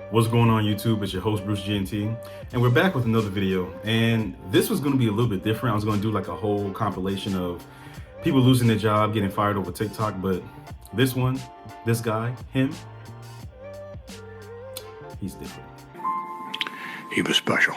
What's going on YouTube? It's your host Bruce GNT, and we're back with another video. And this was going to be a little bit different. I was going to do like a whole compilation of people losing their job, getting fired over TikTok, but this one, this guy, him, he's different. He was special.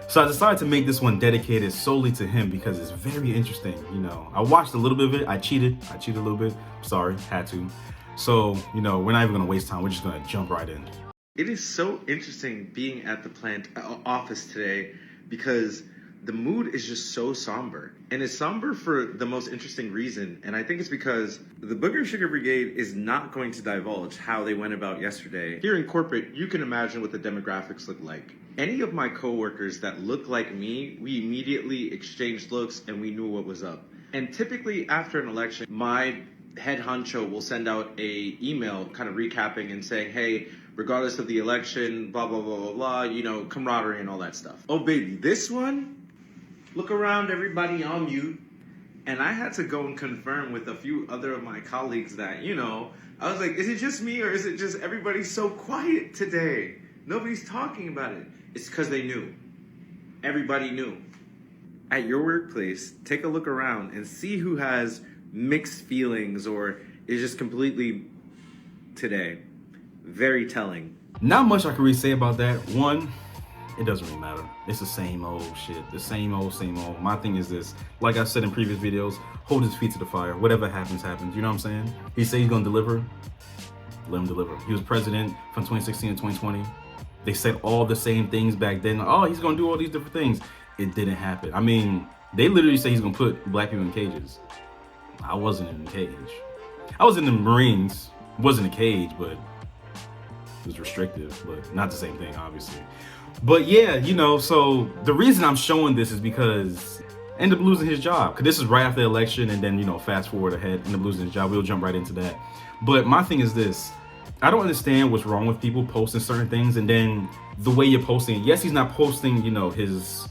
So I decided to make this one dedicated solely to him because it's very interesting. You know, I watched a little bit of it. I cheated a little bit. Sorry, had to. So, you know, we're not even gonna waste time. We're just gonna jump right in. It is so interesting being at the plant office today because the mood is just so somber. And it's somber for the most interesting reason. And I think it's because the Booger Sugar Brigade is not going to divulge how they went about yesterday. Here in corporate, you can imagine what the demographics look like. Any of my coworkers that look like me, we immediately exchanged looks and we knew what was up. And typically after an election, my head honcho will send out a email kind of recapping and saying, hey, regardless of the election, blah, blah, blah, blah, blah, you know, camaraderie and all that stuff. Oh, baby, this one, look around, everybody on mute. And I had to go and confirm with a few other of my colleagues that, you know, I was like, is it just me or is it just everybody's so quiet today? Nobody's talking about it. It's because they knew. Everybody knew. At your workplace, take a look around and see who has mixed feelings or is just completely today. Very telling. Not much I can really say about that. One, it doesn't really matter. It's the same old shit. The same old, same old. My thing is this, like I said in previous videos, hold his feet to the fire. Whatever happens, happens. You know what I'm saying? He said he's gonna deliver, let him deliver. He was president from 2016 to 2020. They said all the same things back then. Oh, he's gonna do all these different things. It didn't happen. I mean, they literally say he's gonna put black people in cages. I wasn't in a cage. I was in the Marines. Wasn't a cage, but it was restrictive, but not the same thing, obviously. But yeah, you know, so the reason I'm showing this is because ended up losing his job. Because this is right after the election, and then, you know, fast forward ahead, ended up losing his job. We'll jump right into that. But my thing is this. I don't understand what's wrong with people posting certain things and then the way you're posting. Yes, he's not posting, you know, his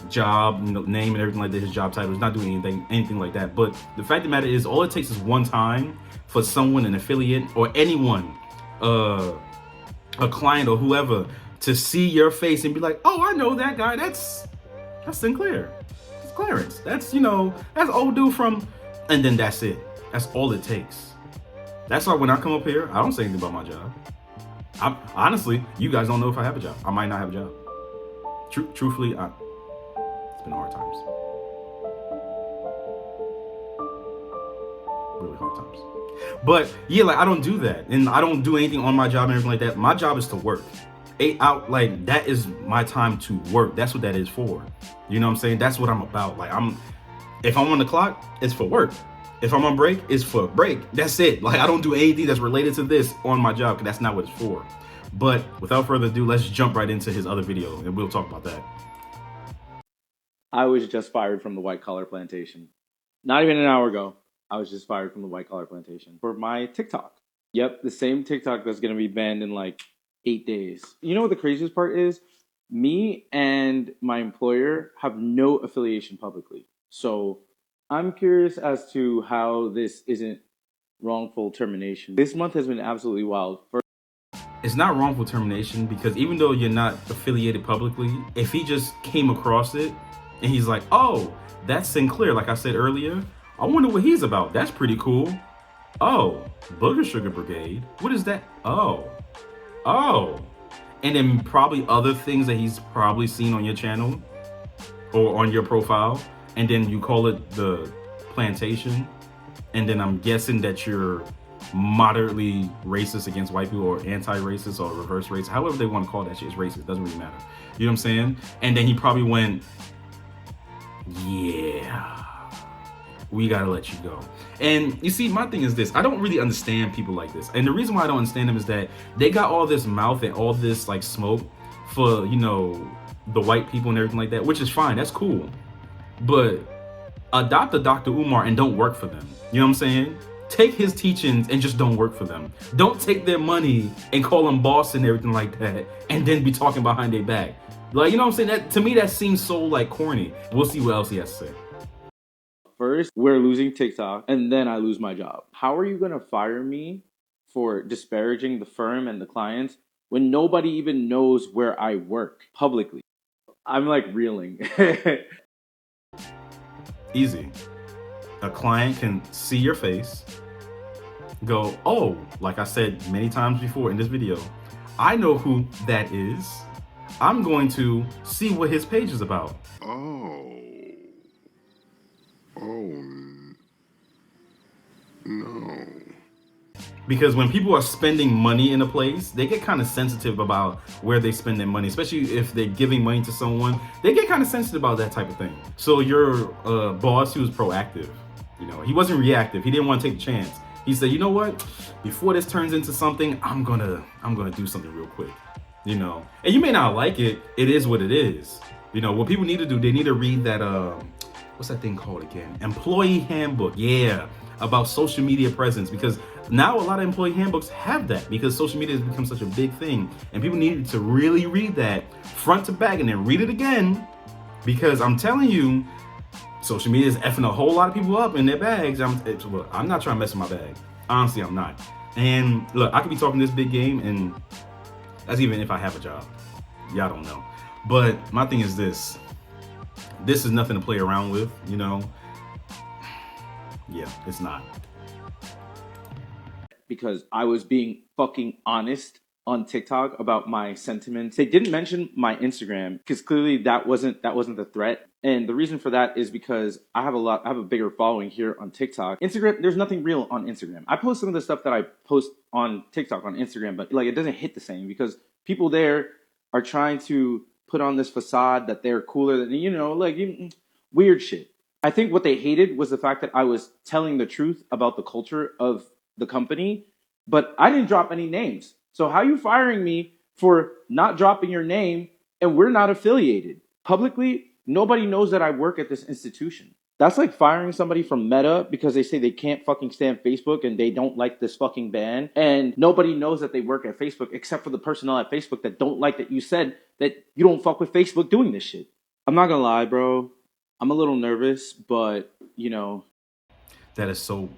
job, you know, name and everything like that, his job title. He's not doing anything like that. But the fact of the matter is, all it takes is one time for someone, an affiliate or anyone, a client or whoever, to see your face and be like, oh, I know that guy. That's Sinclair. That's Clarence. That's, you know, that's old dude from, and then that's it. That's all it takes. That's why when I come up here, I don't say anything about my job. Honestly, you guys don't know if I have a job. I might not have a job. Truthfully, it's been hard times. Really hard times. But yeah, like I don't do that. And I don't do anything on my job and everything like that. My job is to work. 8 out, like that is my time to work. That's what that is for. You know what I'm saying? That's what I'm about. Like if I'm on the clock, it's for work. If I'm on break, it's for break. That's it. Like I don't do anything that's related to this on my job because that's not what it's for. But without further ado, let's jump right into his other video and we'll talk about that. I was just fired from the white collar plantation. Not even an hour ago, I was just fired from the white collar plantation for my TikTok. Yep, the same TikTok that's going to be banned in like 8 days. You know what the craziest part is? Me and my employer have no affiliation publicly. So I'm curious as to how this isn't wrongful termination. This month has been absolutely wild. It's not wrongful termination because even though you're not affiliated publicly, if he just came across it and he's like, oh, that's Sinclair, like I said earlier, I wonder what he's about. That's pretty cool. Oh, Booger Sugar Brigade. What is that? Oh. And then probably other things that he's probably seen on your channel or on your profile. And then you call it the Plantation. And then I'm guessing that you're moderately racist against white people or anti-racist or reverse racist. However they want to call that shit, is racist. Doesn't really matter. You know what I'm saying? And then he probably went, yeah, we gotta let you go. And you see, my thing is this. I don't really understand people like this. And the reason why I don't understand them is that they got all this mouth and all this like smoke for, you know, the white people and everything like that, which is fine. That's cool. But adopt a Dr. Umar and don't work for them. You know what I'm saying? Take his teachings and just don't work for them. Don't take their money and call them boss and everything like that and then be talking behind their back. Like, you know what I'm saying? That to me, that seems so like corny. We'll see what else he has to say. First, we're losing TikTok, and then I lose my job. How are you going to fire me for disparaging the firm and the clients when nobody even knows where I work publicly. I'm like reeling. Easy. A client can see your face, go, oh, like I said many times before in this video, I know who that is. I'm going to see what his page is about. Oh. Oh. No. Because when people are spending money in a place, they get kind of sensitive about where they spend their money, especially if they're giving money to someone. They get kind of sensitive about that type of thing. So your boss, he was proactive. You know, he wasn't reactive. He didn't want to take a chance. He said, you know what? Before this turns into something, I'm gonna do something real quick. You know, and you may not like it. It is what it is. You know, what people need to do, they need to read that what's that thing called again? Employee handbook. Yeah, about social media presence, because now a lot of employee handbooks have that because social media has become such a big thing, and people need to really read that front to back and then read it again, because I'm telling you, social media is effing a whole lot of people up in their bags. I'm not trying to mess with my bag. Honestly, I'm not. And look, I could be talking this big game, and that's even if I have a job. Y'all don't know. But my thing is this is nothing to play around with, you know? Yeah, it's not. Because I was being fucking honest on TikTok about my sentiments. They didn't mention my Instagram because clearly that wasn't the threat. And the reason for that is because I have a bigger following here on TikTok. Instagram, there's nothing real on Instagram. I post some of the stuff that I post on TikTok on Instagram, but like it doesn't hit the same because people there are trying to put on this facade that they're cooler than, you know, like weird shit. I think what they hated was the fact that I was telling the truth about the culture of the company, but I didn't drop any names. So how are you firing me for not dropping your name and we're not affiliated? Publicly, nobody knows that I work at this institution. That's like firing somebody from Meta because they say they can't fucking stand Facebook and they don't like this fucking ban. And nobody knows that they work at Facebook except for the personnel at Facebook that don't like that you said that you don't fuck with Facebook doing this shit. I'm not gonna lie, bro. I'm a little nervous, but you know. That is so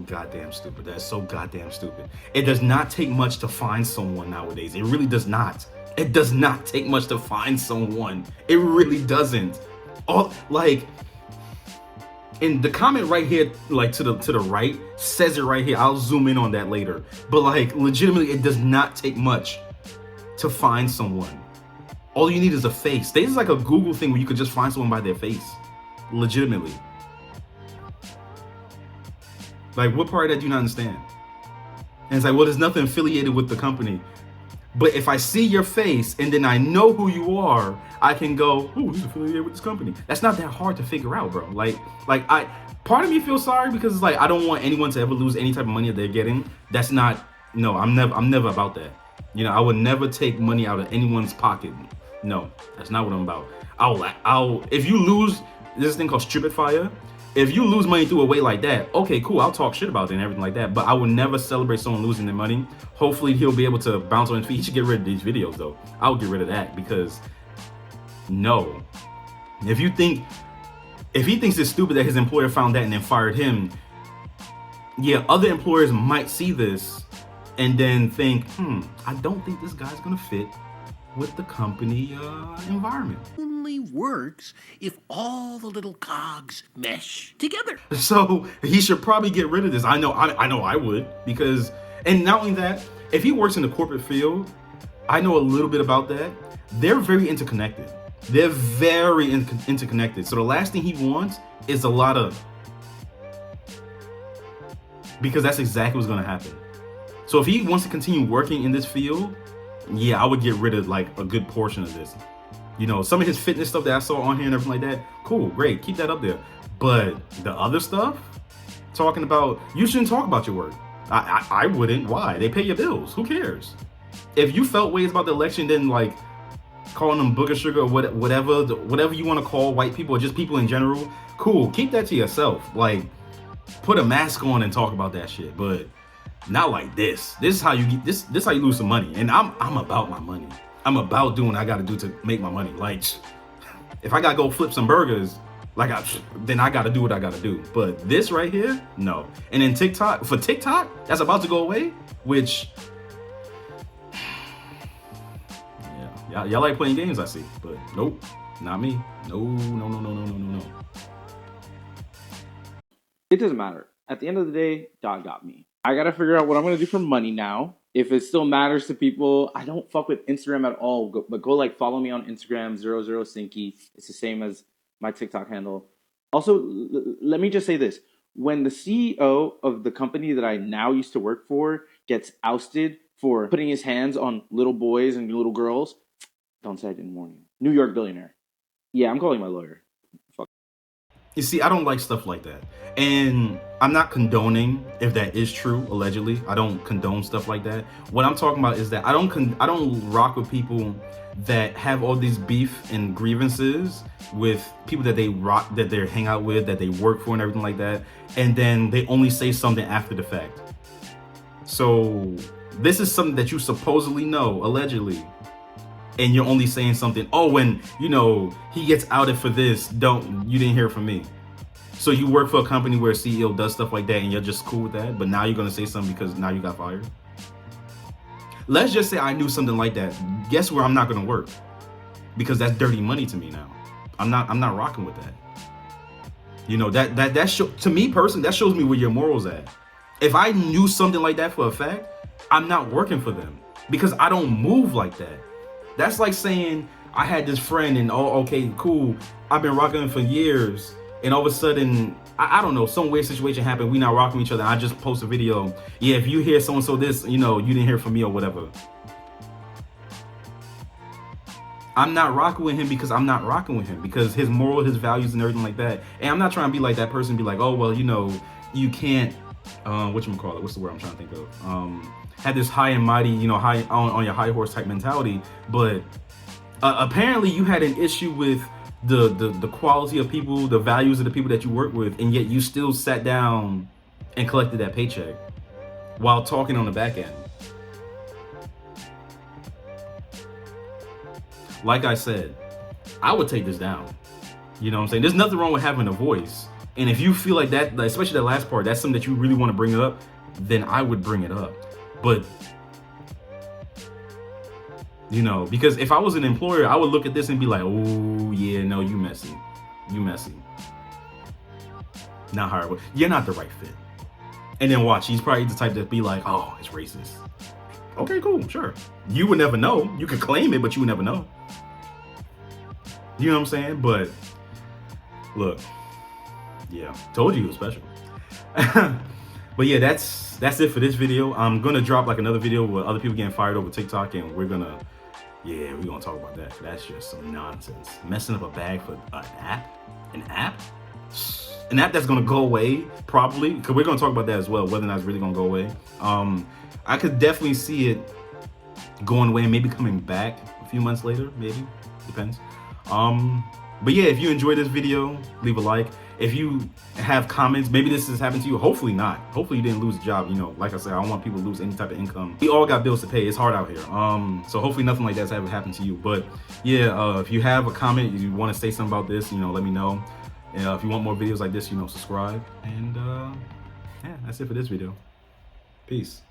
goddamn stupid. That is so goddamn stupid. It does not take much to find someone nowadays. It really does not. It does not take much to find someone. It really doesn't. All like in the comment right here, like to the right, says it right here. I'll zoom in on that later. But like legitimately, it does not take much to find someone. All you need is a face. This is like a Google thing where you could just find someone by their face. Legitimately. Like, what part of that do you not understand? And it's like, well, there's nothing affiliated with the company. But if I see your face and then I know who you are, I can go, oh, he's affiliated with this company. That's not that hard to figure out, bro. Part of me feels sorry because it's like, I don't want anyone to ever lose any type of money that they're getting. That's not, no, I'm never about that. You know, I would never take money out of anyone's pocket. No, that's not what I'm about. If you lose this thing called Stupid Fire, if you lose money through a way like that, okay, cool, I'll talk shit about it and everything like that, but I would never celebrate someone losing their money. Hopefully he'll be able to bounce on his feet. He should get rid of these videos though. I would get rid of that because no. If he thinks it's stupid that his employer found that and then fired him, yeah, other employers might see this and then think, I don't think this guy's gonna fit with the company environment. Only works if all the little cogs mesh together. So he should probably get rid of this. I know I would, because, and not only that, if he works in the corporate field, I know a little bit about that. They're very interconnected. They're very interconnected. So the last thing he wants is a lot of, because that's exactly what's going to happen. So if he wants to continue working in this field, yeah, I would get rid of like a good portion of this. You know, some of his fitness stuff that I saw on here and everything like that, cool, great, keep that up there. But the other stuff, talking about, you shouldn't talk about your work. I wouldn't. Why? They pay your bills. Who cares? If you felt ways about the election, then like calling them booger sugar or whatever you want to call white people or just people in general, cool, keep that to yourself. Like, put a mask on and talk about that shit, but not like this. This is how you get this is how you lose some money. And I'm about my money. I'm about doing what I gotta do to make my money. Like, if I gotta go flip some burgers, Like then I gotta do what I gotta do. But this right here, no. And then TikTok, for TikTok, that's about to go away, which, yeah, y'all like playing games, I see, but nope, not me. No. It doesn't matter. At the end of the day, dog got me. I gotta figure out what I'm gonna do for money now. If it still matters to people, I don't fuck with Instagram at all. But go like follow me on Instagram, 00Sinky. It's the same as my TikTok handle. Also, let me just say this. When the CEO of the company that I now used to work for gets ousted for putting his hands on little boys and little girls, don't say I didn't warn you. New York billionaire. Yeah, I'm calling my lawyer. You see, I don't like stuff like that. And I'm not condoning if that is true, allegedly. I don't condone stuff like that. What I'm talking about is that I don't rock with people that have all these beef and grievances with people that they hang out with, that they work for and everything like that. And then they only say something after the fact. So this is something that you supposedly know, allegedly. And you're only saying something, oh, when, you know, he gets outed for this, you didn't hear from me. So you work for a company where a CEO does stuff like that and you're just cool with that, but now you're gonna say something because now you got fired? Let's just say I knew something like that. Guess where I'm not gonna work? Because that's dirty money to me now. I'm not rocking with that. You know, to me personally, that shows me where your morals at. If I knew something like that for a fact, I'm not working for them because I don't move like that. That's like saying I had this friend and, oh, okay, cool, I've been rocking him for years, and all of a sudden, I don't know, some weird situation happened, we not rocking each other, I just post a video, yeah, if you hear so-and-so this, you know, you didn't hear from me or whatever. I'm not rocking with him because I'm not rocking with him, because his moral, his values and everything like that. And I'm not trying to be like that person, be like, oh, well, you know, you can't, whatchamacallit, what's the word I'm trying to think of? Had this high and mighty, you know, high on your high horse type mentality, but apparently you had an issue with the quality of people, the values of the people that you work with, and yet you still sat down and collected that paycheck while talking on the back end. Like I said, I would take this down. You know what I'm saying? There's nothing wrong with having a voice. And if you feel like that, especially that last part, that's something that you really want to bring up, then I would bring it up. But, you know, because if I was an employer, I would look at this and be like, oh, yeah, no, you messy. You messy. Not hireable. You're not the right fit. And then watch, he's probably the type to be like, oh, it's racist. Okay, cool, sure. You would never know. You could claim it, but you would never know. You know what I'm saying? But, look, yeah, told you he was special. But yeah, that's it for this video. I'm gonna drop like another video with other people getting fired over TikTok, and we're gonna talk about that. That's just some nonsense. Messing up a bag for an app that's gonna go away probably, because we're gonna talk about that as well, whether or not it's really gonna go away. I could definitely see it going away and maybe coming back a few months later, maybe, depends. But yeah, if you enjoyed this video, leave a like. If you have comments, maybe this has happened to you. Hopefully not. Hopefully you didn't lose a job. You know, like I said, I don't want people to lose any type of income. We all got bills to pay. It's hard out here. So hopefully nothing like that's ever happened to you. But yeah, if you have a comment, if you want to say something about this, you know, let me know. And if you want more videos like this, you know, subscribe. And yeah, that's it for this video. Peace.